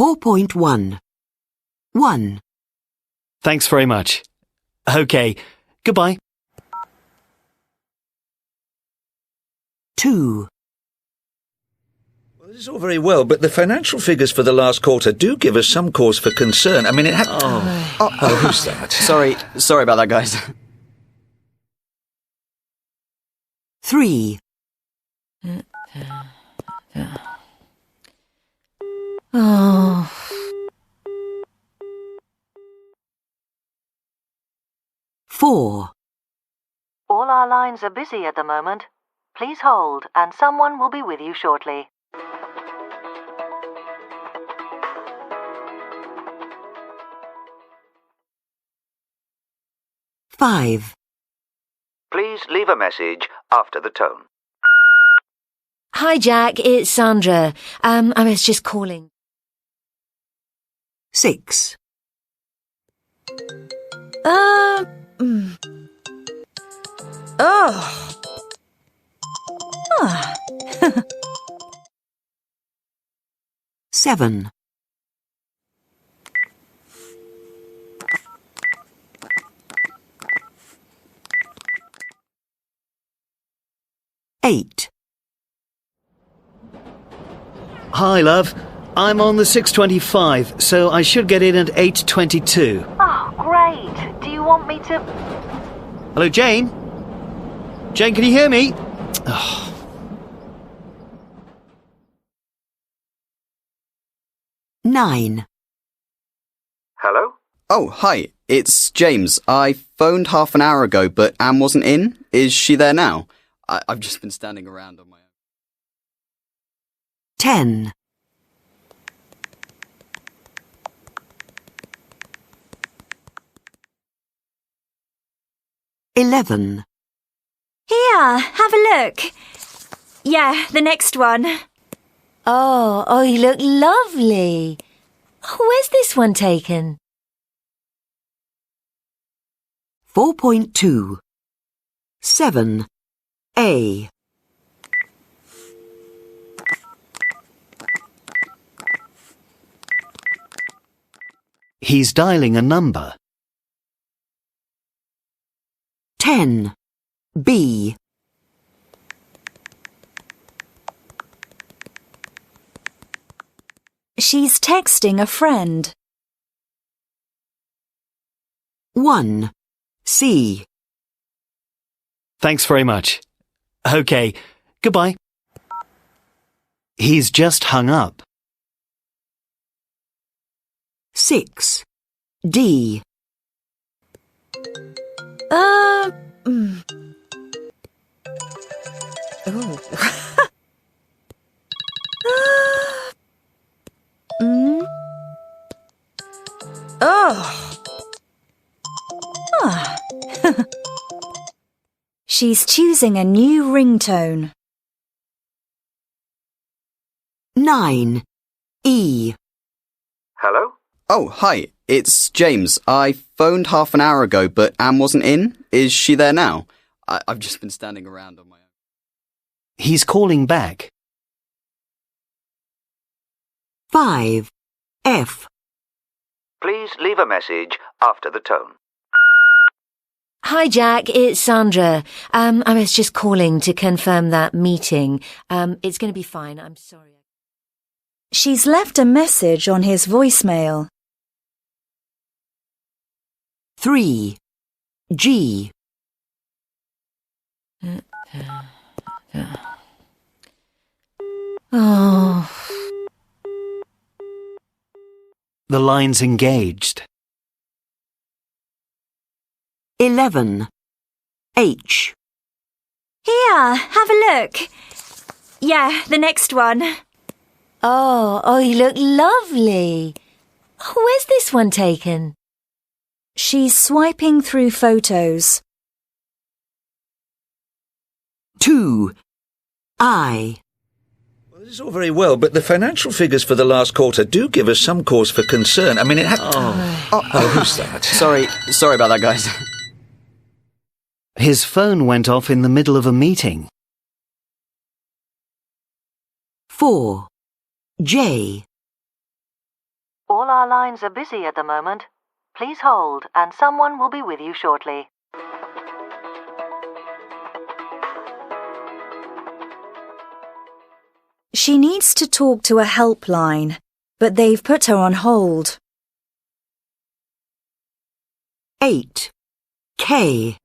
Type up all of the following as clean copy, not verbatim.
4.1. 1, Thanks very much. OK, goodbye. 2, Well, this is all very well, but the financial figures for the last quarter do give us some cause for concern. I mean, it had... Oh, who's that? Sorry about that, guys. 3, Oh. 4, All our lines are busy at the moment. Please hold, and someone will be with you shortly. Five, Please leave a message after the tone. Hi, Jack. It's Sandra. I was just calling. 6, Oh. 7, 8, Hi, love. I'm on the 6:25, so I should get in at 8:22. Oh, great. Do you want me to... Hello, Jane? Jane, can you hear me? Oh. 9, Hello? Oh, hi. It's James. I phoned half an hour ago, but Anne wasn't in. Is she there now? I've just been standing around on my own. 10, 11, Here, have a look. Yeah, the next one. Oh, you look lovely. Where's this one taken? 4.2, 7, A, He's dialing a number. 10, B, She's texting a friend. 1, C, Thanks very much. OK, goodbye. He's just hung up. 6, D, Oh. She's choosing a new ringtone. 9, E, Hello? Oh, hi. It's James. I phoned half an hour ago, but Anne wasn't in. Is she there now? I've just been standing around on my own. He's calling back. 5, F, Please leave a message after the tone. Hi, Jack. It's Sandra. I was just calling to confirm that meeting. It's going to be fine. I'm sorry. She's left a message on his voicemail. 3, G, Oh. The line's engaged. 11, H, Here, have a look. Yeah, the next one. Oh, you look lovely. Where's this one taken? She's swiping through photos. 2, I, Well, this is all very well, but the financial figures for the last quarter do give us some cause for concern. I mean, it had... Oh, who's that? Sorry about that, guys. His phone went off in the middle of a meeting. 4, J, All our lines are busy at the moment. Please hold, and someone will be with you shortly. She needs to talk to a helpline, but they've put her on hold. 8. K.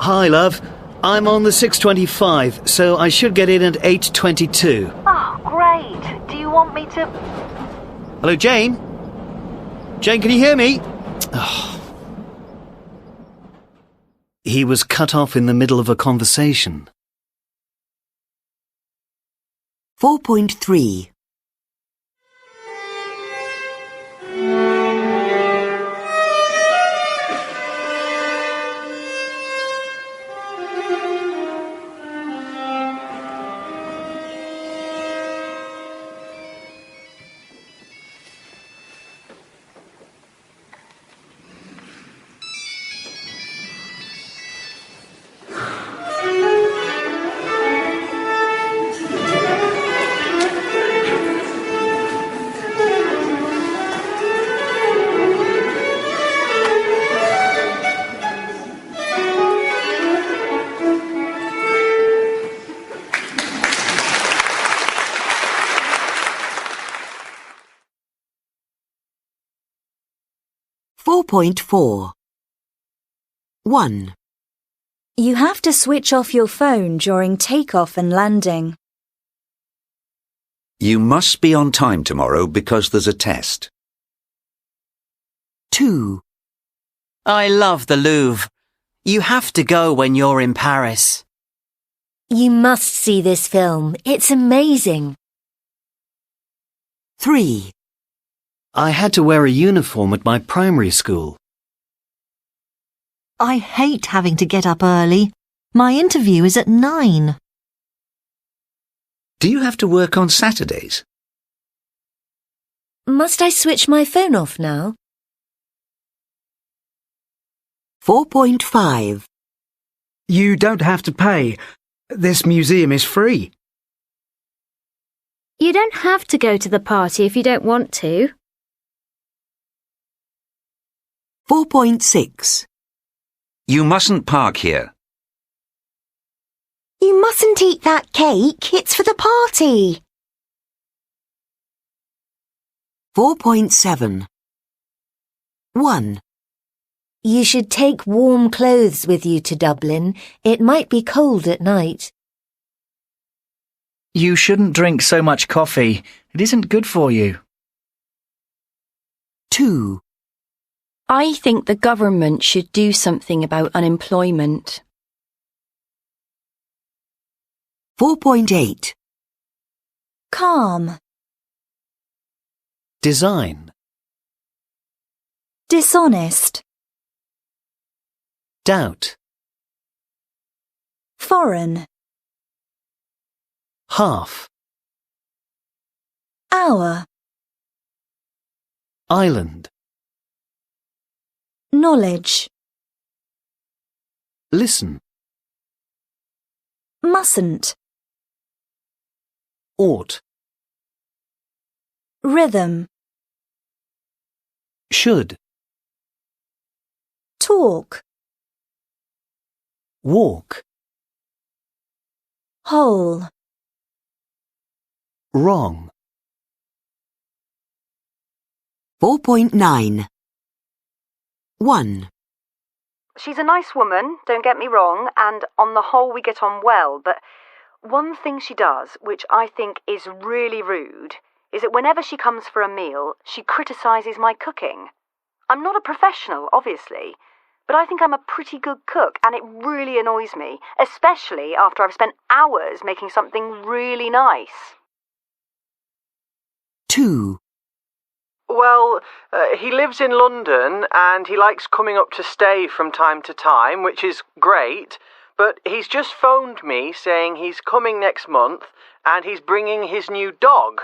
Hi, love. I'm on the 6:25, so I should get in at 8:22. Oh, great. Do you want me to... Hello, Jane? Jane, can you hear me? Oh. He was cut off in the middle of a conversation. 4.3. .4. 1. You have to switch off your phone during takeoff and landing. You must be on time tomorrow because there's a test. 2. I love the Louvre. You have to go when you're in Paris. You must see this film. It's amazing. 3. I had to wear a uniform at my primary school. I hate having to get up early. My interview is at 9. Do you have to work on Saturdays? Must I switch my phone off now? 4.5. You don't have to pay. This museum is free. You don't have to go to the party if you don't want to. 4.6. You mustn't park here. You mustn't eat that cake. It's for the party. 4.7. 1. You should take warm clothes with you to Dublin. It might be cold at night. You shouldn't drink so much coffee. It isn't good for you. 2. I think the government should do something about unemployment. 4.8. Calm. Design. Dishonest. Doubt. Foreign. Half. Hour. Island. Knowledge. Listen. Mustn't. Ought. Rhythm. Should. Talk. Walk. Whole. Wrong. 4.9. 1. She's a nice woman, don't get me wrong, and on the whole we get on well, but one thing she does, which I think is really rude, is that whenever she comes for a meal, she criticises my cooking. I'm not a professional, obviously, but I think I'm a pretty good cook, and it really annoys me, especially after I've spent hours making something really nice. 2. Well, he lives in London and he likes coming up to stay from time to time, which is great, but he's just phoned me saying he's coming next month and he's bringing his new dog.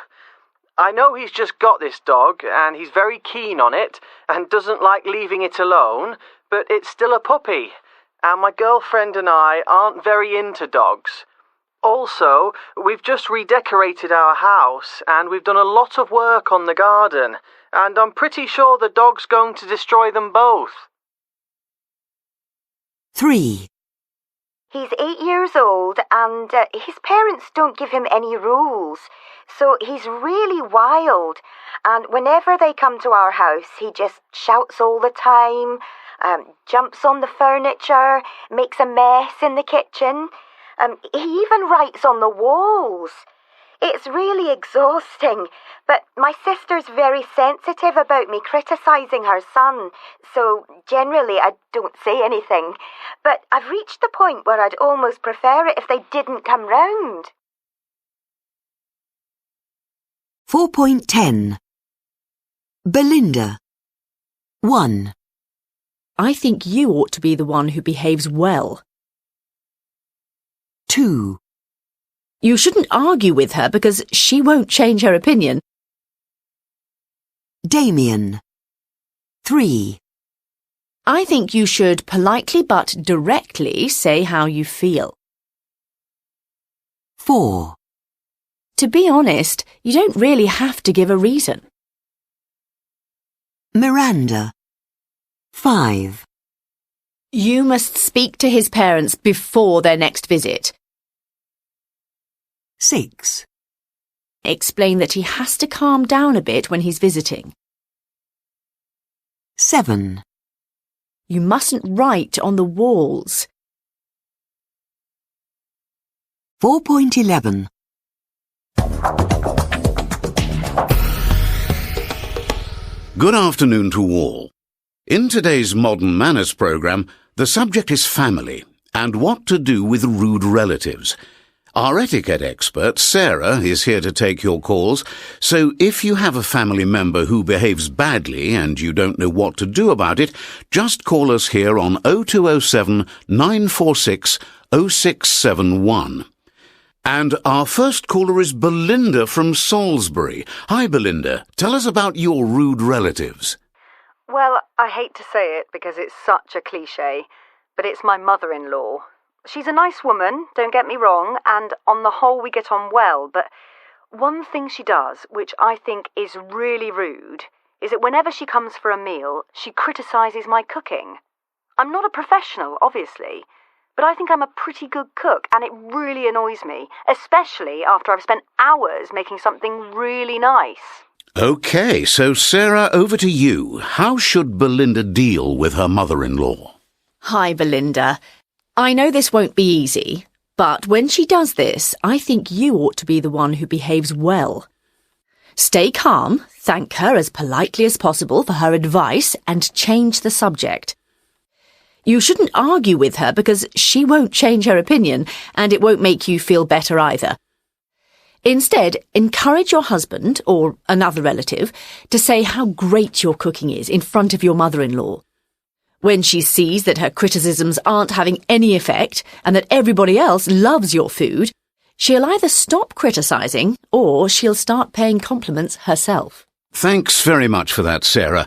I know he's just got this dog and he's very keen on it and doesn't like leaving it alone, but it's still a puppy, and my girlfriend and I aren't very into dogs. Also, we've just redecorated our house and we've done a lot of work on the garden, and I'm pretty sure the dog's going to destroy them both. 3. He's 8 years old and his parents don't give him any rules, so he's really wild, and whenever they come to our house he just shouts all the time, jumps on the furniture, makes a mess in the kitchen. He even writes on the walls. It's really exhausting, but my sister's very sensitive about me criticising her son, so generally I don't say anything. But I've reached the point where I'd almost prefer it if they didn't come round. 4.10 Belinda 1. I think you ought to be the one who behaves well. 2. You shouldn't argue with her because she won't change her opinion. Damien 3. I think you should politely but directly say how you feel. 4. To be honest, you don't really have to give a reason. Miranda 5. You must speak to his parents before their next visit. 6. Explain that he has to calm down a bit when he's visiting. 7. You mustn't write on the walls. 4.11 Good afternoon to all. In today's Modern Manners programme, the subject is family and what to do with rude relatives. Our etiquette expert, Sarah, is here to take your calls, so if you have a family member who behaves badly and you don't know what to do about it, just call us here on 0207 946 0671. And our first caller is Belinda from Salisbury. Hi, Belinda. Tell us about your rude relatives. Well, I hate to say it because it's such a cliché, but it's my mother-in-law. She's a nice woman, don't get me wrong, and on the whole we get on well, but one thing she does, which I think is really rude, is that whenever she comes for a meal, she criticises my cooking. I'm not a professional, obviously, but I think I'm a pretty good cook, and it really annoys me, especially after I've spent hours making something really nice. OK, so Sarah, over to you. How should Belinda deal with her mother-in-law? Hi, Belinda. I know this won't be easy, but when she does this, I think you ought to be the one who behaves well. Stay calm, thank her as politely as possible for her advice, and change the subject. You shouldn't argue with her because she won't change her opinion, and it won't make you feel better either. Instead, encourage your husband, or another relative, to say how great your cooking is in front of your mother-in-law. When she sees that her criticisms aren't having any effect and that everybody else loves your food, she'll either stop criticising or she'll start paying compliments herself. Thanks very much for that, Sarah.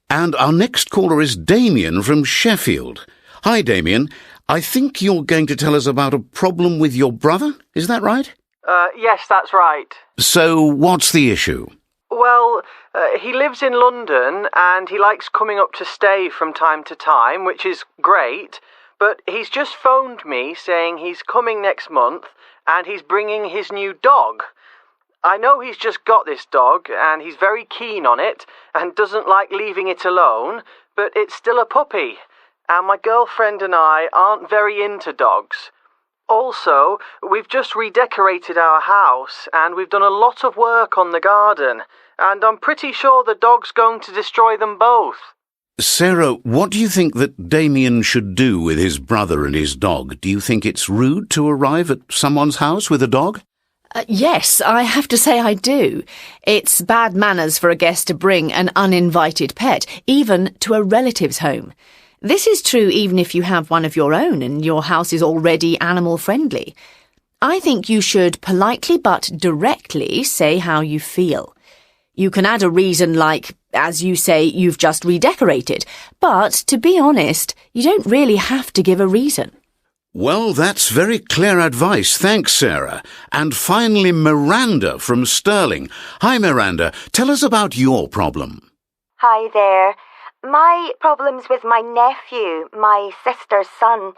And our next caller is Damien from Sheffield. Hi, Damien. I think you're going to tell us about a problem with your brother, is that right? Yes, that's right. So, what's the issue? Well, he lives in London and he likes coming up to stay from time to time, which is great, but he's just phoned me saying he's coming next month and he's bringing his new dog. I know he's just got this dog and he's very keen on it and doesn't like leaving it alone, but it's still a puppy, and my girlfriend and I aren't very into dogs. Also, we've just redecorated our house and we've done a lot of work on the garden, and I'm pretty sure the dog's going to destroy them both. Sarah, what do you think that Damien should do with his brother and his dog? Do you think it's rude to arrive at someone's house with a dog? Yes, I have to say I do. It's bad manners for a guest to bring an uninvited pet, even to a relative's home. This is true even if you have one of your own and your house is already animal-friendly. I think you should politely but directly say how you feel. You can add a reason like, as you say, you've just redecorated, but to be honest, you don't really have to give a reason. Well, that's very clear advice. Thanks, Sarah. And finally, Miranda from Stirling. Hi, Miranda. Tell us about your problem. Hi there. My problem's with my nephew, my sister's son.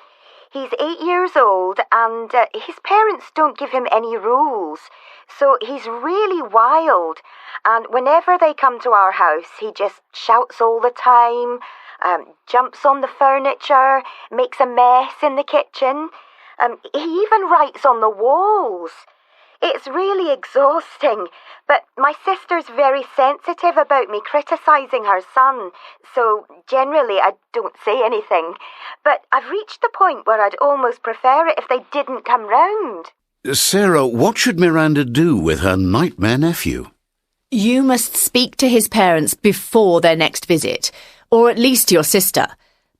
He's 8 years old and his parents don't give him any rules. So he's really wild. And whenever they come to our house, he just shouts all the time, jumps on the furniture, makes a mess in the kitchen. He even writes on the walls. It's really exhausting, but my sister's very sensitive about me criticising her son, so generally I don't say anything. But I've reached the point where I'd almost prefer it if they didn't come round. Sarah, what should Miranda do with her nightmare nephew? You must speak to his parents before their next visit, or at least your sister.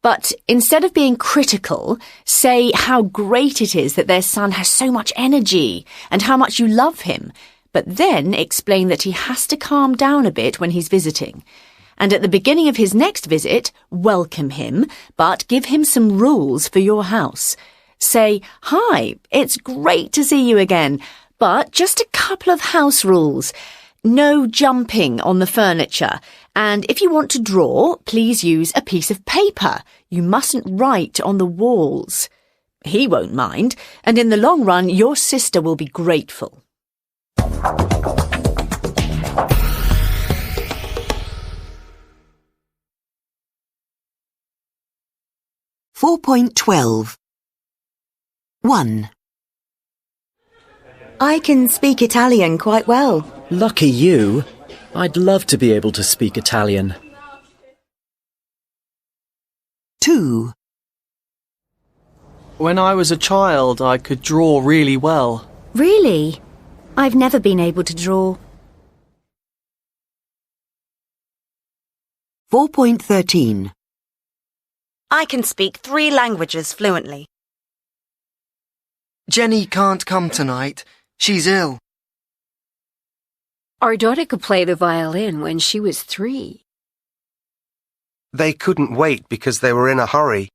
But instead of being critical, say how great it is that their son has so much energy and how much you love him. But then explain that he has to calm down a bit when he's visiting. And at the beginning of his next visit, welcome him, but give him some rules for your house. Say, "Hi, it's great to see you again, but just a couple of house rules. No jumping on the furniture. And if you want to draw, please use a piece of paper. You mustn't write on the walls." He won't mind, and in the long run, your sister will be grateful. .12 1. I can speak Italian quite well. Lucky you. I'd love to be able to speak Italian. 2. When I was a child, I could draw really well. Really? I've never been able to draw. 4.13 I can speak 3 languages fluently. Jenny can't come tonight. She's ill. Our daughter could play the violin when she was 3. They couldn't wait because they were in a hurry.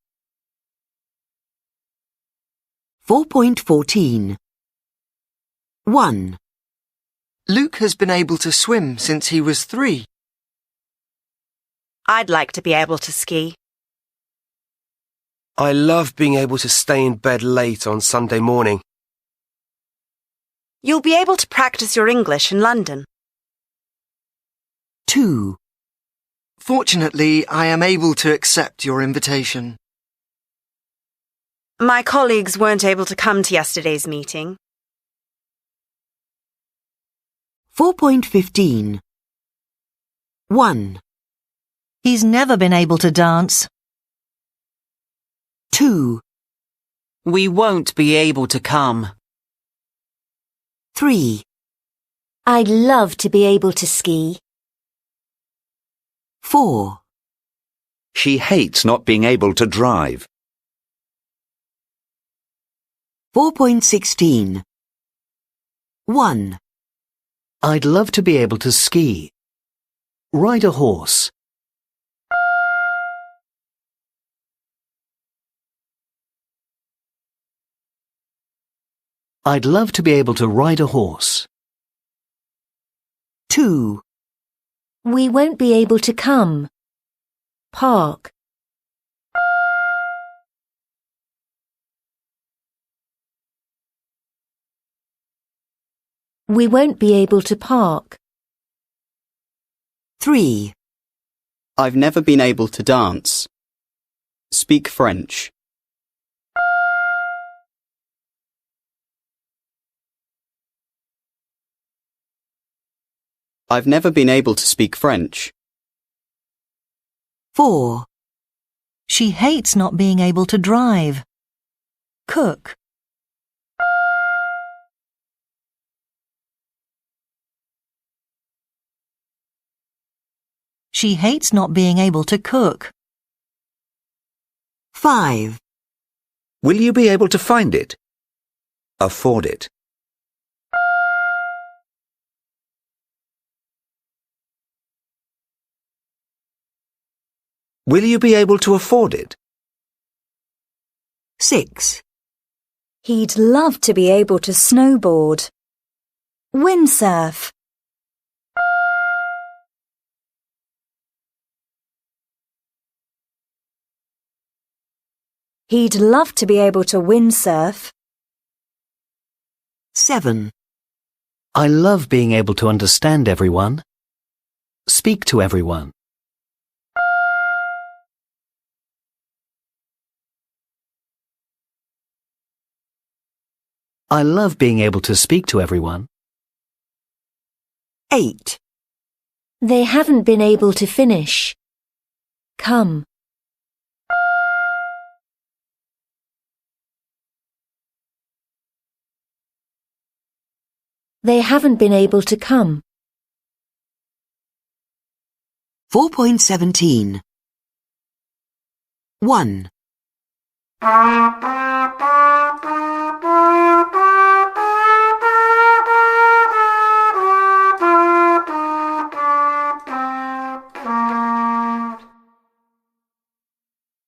4.14 1. Luke has been able to swim since he was 3. I'd like to be able to ski. I love being able to stay in bed late on Sunday morning. You'll be able to practice your English in London. 2. Fortunately, I am able to accept your invitation. My colleagues weren't able to come to yesterday's meeting. 4.15 1. He's never been able to dance. 2. We won't be able to come. 3. I'd love to be able to ski. 4. She hates not being able to drive. 4.16 1. I'd love to be able to ski. Ride a horse. I'd love to be able to ride a horse. 2. We won't be able to come. Park. We won't be able to park. 3. I've never been able to dance. Speak French. I've never been able to speak French. 4. She hates not being able to drive. Cook. She hates not being able to cook. 5. Will you be able to find it? Afford it. Will you be able to afford it? 6. He'd love to be able to snowboard. Windsurf. He'd love to be able to windsurf. 7. I love being able to understand everyone. Speak to everyone. I love being able to speak to everyone. 8. They haven't been able to finish. Come. They haven't been able to come. 4.17. 1.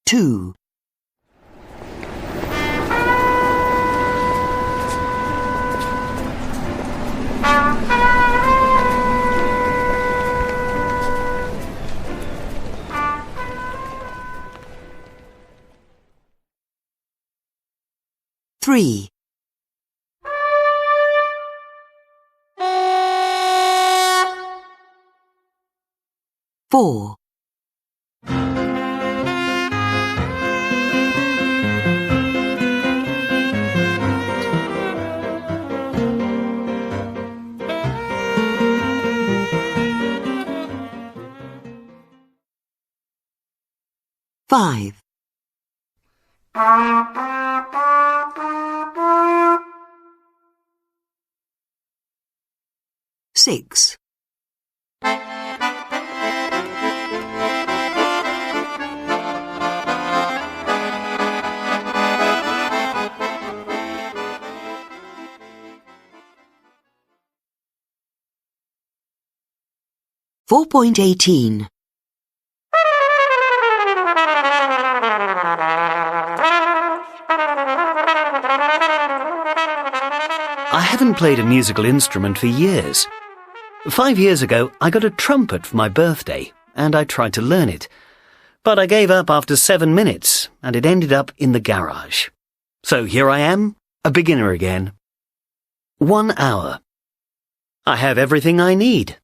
2. 3. 4. 5. 6. 4.18. I haven't played a musical instrument for years. 5 years ago, I got a trumpet for my birthday, and I tried to learn it. But I gave up after 7 minutes, and it ended up in the garage. So here I am, a beginner again. 1 hour. I have everything I need.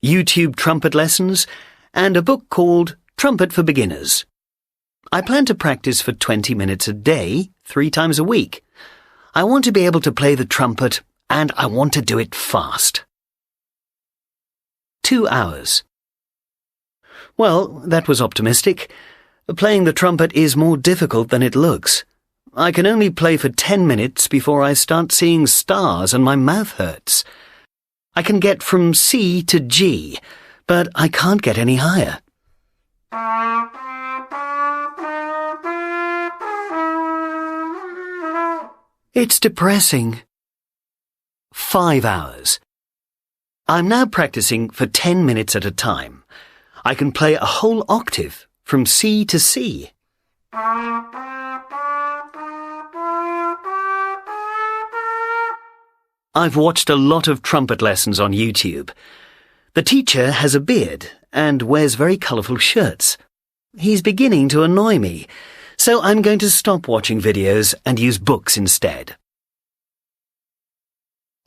YouTube trumpet lessons, and a book called Trumpet for Beginners. I plan to practice for 20 minutes a day, 3 times a week. I want to be able to play the trumpet, and I want to do it fast. 2 hours. Well, that was optimistic. Playing the trumpet is more difficult than it looks. I can only play for 10 minutes before I start seeing stars and my mouth hurts. I can get from C to G, but I can't get any higher. It's depressing. 5 hours. I'm now practicing for 10 minutes at a time. I can play a whole octave from C to C. I've watched a lot of trumpet lessons on YouTube. The teacher has a beard and wears very colourful shirts. He's beginning to annoy me, so I'm going to stop watching videos and use books instead.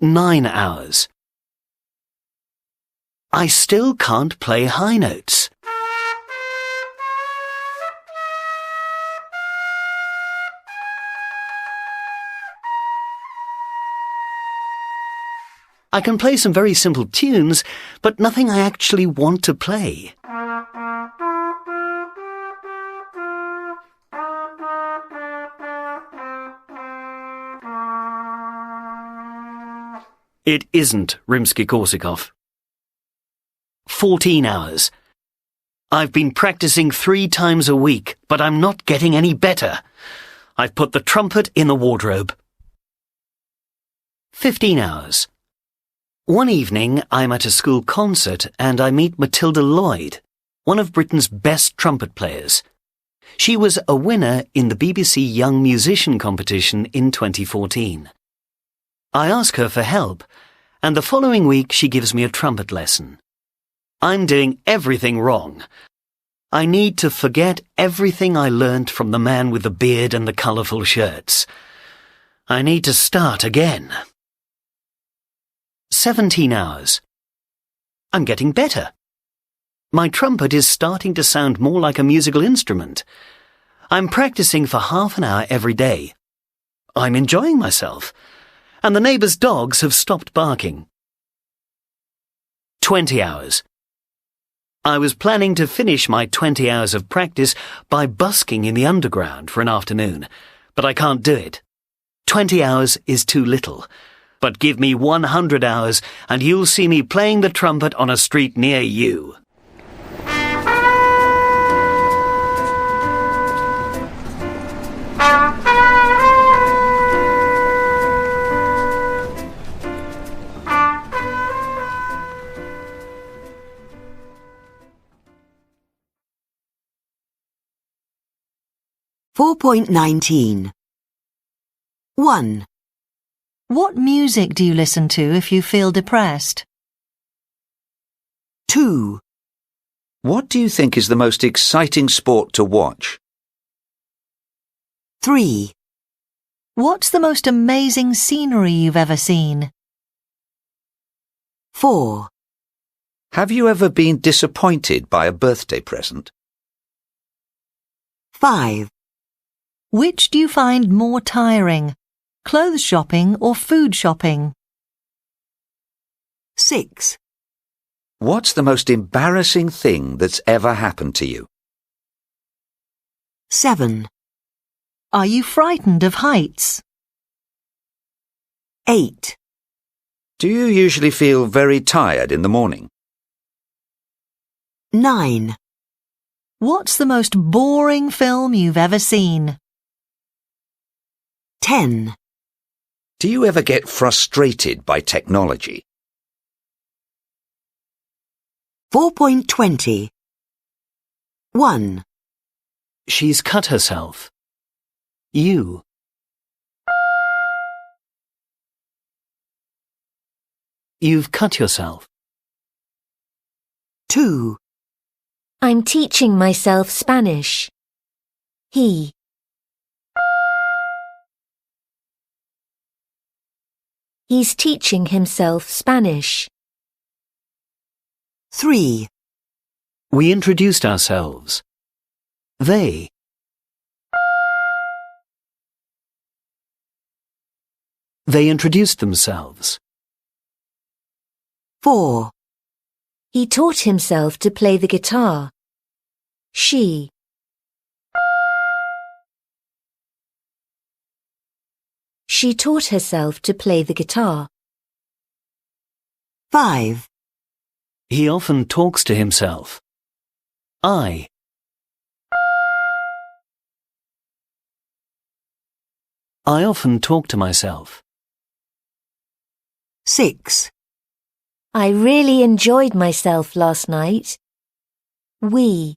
9 hours. I still can't play high notes. I can play some very simple tunes, but nothing I actually want to play. It isn't Rimsky-Korsakov. 14 hours. I've been practicing 3 times a week, but I'm not getting any better. I've put the trumpet in the wardrobe. 15 hours. One evening, I'm at a school concert and I meet Matilda Lloyd, one of Britain's best trumpet players. She was a winner in the BBC Young Musician competition in 2014. I ask her for help, and the following week she gives me a trumpet lesson. I'm doing everything wrong. I need to forget everything I learnt from the man with the beard and the colourful shirts. I need to start again. 17 hours. I'm getting better. My trumpet is starting to sound more like a musical instrument. I'm practicing for half an hour every day. I'm enjoying myself, and the neighbours' dogs have stopped barking. 20 hours. I was planning to finish my 20 hours of practice by busking in the underground for an afternoon, but I can't do it. 20 hours is too little, but give me 100 hours and you'll see me playing the trumpet on a street near you. .19 1. What music do you listen to if you feel depressed? 2. What do you think is the most exciting sport to watch? 3. What's the most amazing scenery you've ever seen? 4. Have you ever been disappointed by a birthday present? 5. Which do you find more tiring, clothes shopping or food shopping? 6. What's the most embarrassing thing that's ever happened to you? 7. Are you frightened of heights? 8. Do you usually feel very tired in the morning? 9. What's the most boring film you've ever seen? 10. Do you ever get frustrated by technology? 4.20 1. She's cut herself. You. You've cut yourself. 2. I'm teaching myself Spanish. He. He's teaching himself Spanish. 3. We introduced ourselves. They. They introduced themselves. 4. He taught himself to play the guitar. She. She taught herself to play the guitar. 5. He often talks to himself. I. I often talk to myself. 6. I really enjoyed myself last night. We.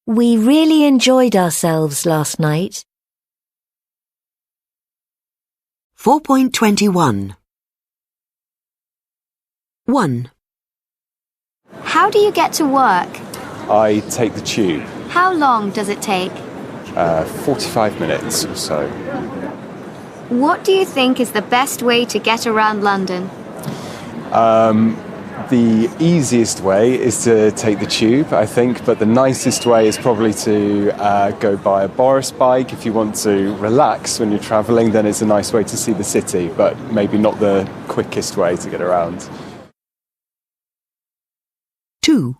We really enjoyed ourselves last night. 4.21 1. How do you get to work? I take the tube. How long does it take? 45 minutes or so. What do you think is the best way to get around London? The easiest way is to take the tube, I think, but the nicest way is probably to go by a Boris bike. If you want to relax when you're travelling, then it's a nice way to see the city, but maybe not the quickest way to get around. 2.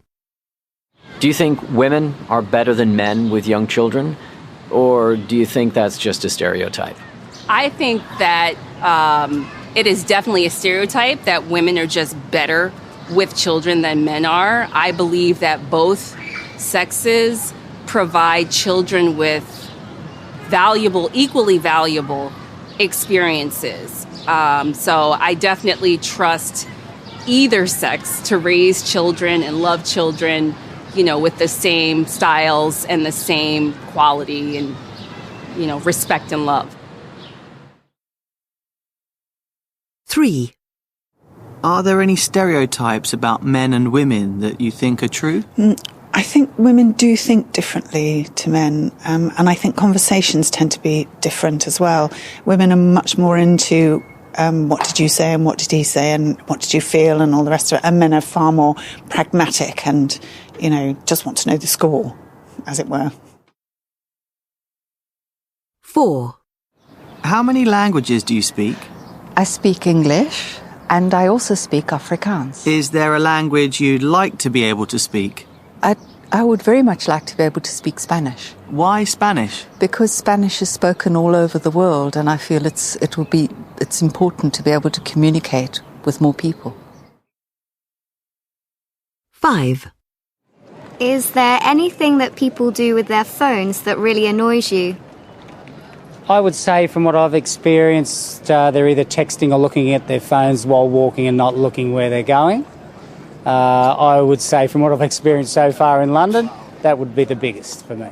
Do you think women are better than men with young children? Or do you think that's just a stereotype? I think that it is definitely a stereotype that women are just better with children than men are. I believe that both sexes provide children with equally valuable experiences. So I definitely trust either sex to raise children and love children, you know, with the same styles and the same quality and, you know, respect and love. 3. Are there any stereotypes about men and women that you think are true? I think women do think differently to men, and I think conversations tend to be different as well. Women are much more into what did you say and what did he say and what did you feel and all the rest of it, and men are far more pragmatic and, you know, just want to know the score, as it were. 4. How many languages do you speak? I speak English and I also speak Afrikaans. Is there a language you'd like to be able to speak? I would very much like to be able to speak Spanish. Why Spanish? Because Spanish is spoken all over the world, and I feel it's important to be able to communicate with more people. 5. Is there anything that people do with their phones that really annoys you? I would say from what I've experienced, they're either texting or looking at their phones while walking and not looking where they're going. I would say from what I've experienced so far in London, that would be the biggest for me.